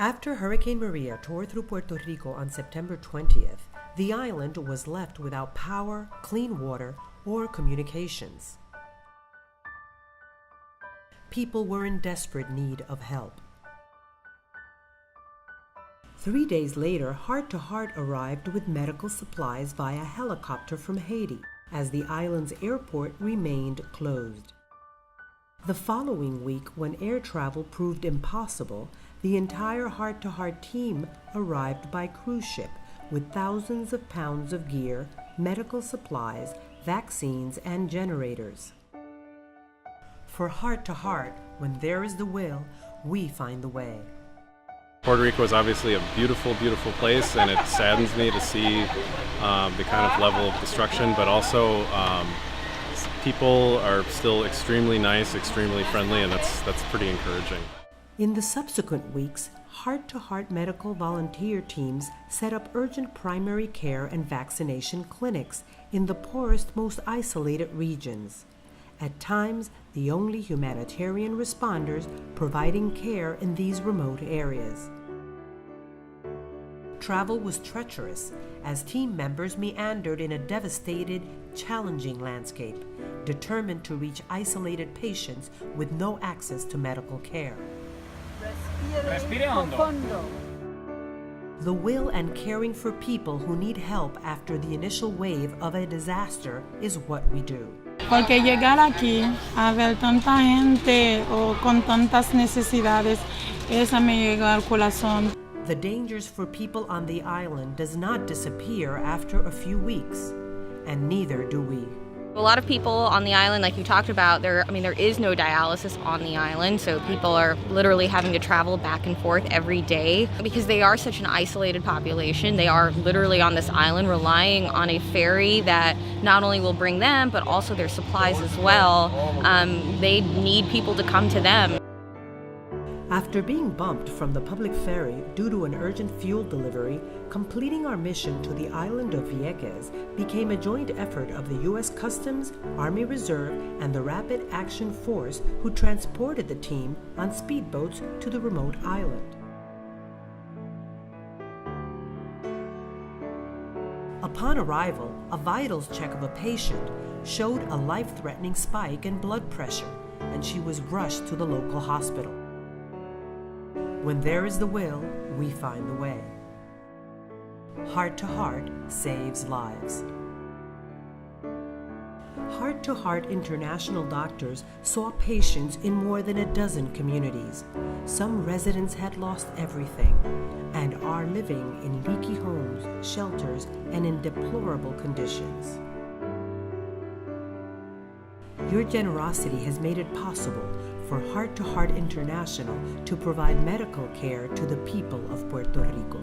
After Hurricane Maria tore through Puerto Rico on September 20th, the island was left without power, clean water, or communications. People were in desperate need of help. 3 days later, Heart to Heart arrived with medical supplies via helicopter from Haiti, as the island's airport remained closed. The following week, when air travel proved impossible, the entire Heart to Heart team arrived by cruise ship with thousands of pounds of gear, medical supplies, vaccines, and generators. For Heart to Heart, when there is the will, we find the way. Puerto Rico is obviously a beautiful, beautiful place, and it saddens me to see the kind of level of destruction, but also people are still extremely nice, extremely friendly, and that's pretty encouraging. In the subsequent weeks, Heart to Heart medical volunteer teams set up urgent primary care and vaccination clinics in the poorest, most isolated regions. At times, the only humanitarian responders providing care in these remote areas. Travel was treacherous as team members meandered in a devastated, challenging landscape, determined to reach isolated patients with no access to medical care. Respire hondo. The will and caring for people who need help after the initial wave of a disaster is what we do. Porque llegar aquí a ver tanta gente o con tantas necesidades, esa me llegó al corazón. The dangers for people on the island does not disappear after a few weeks, and neither do we. A lot of people on the island, like you talked about, there is no dialysis on the island, so people are literally having to travel back and forth every day because they are such an isolated population. They are literally on this island relying on a ferry that not only will bring them, but also their supplies as well. They need people to come to them. After being bumped from the public ferry due to an urgent fuel delivery, completing our mission to the island of Vieques became a joint effort of the U.S. Customs, Army Reserve, and the Rapid Action Force, who transported the team on speedboats to the remote island. Upon arrival, a vitals check of a patient showed a life-threatening spike in blood pressure, and she was rushed to the local hospital. When there is the will, we find the way. Heart to Heart saves lives. Heart to Heart International doctors saw patients in more than a dozen communities. Some residents had lost everything and are living in leaky homes, shelters, and in deplorable conditions. Your generosity has made it possible for Heart to Heart International to provide medical care to the people of Puerto Rico.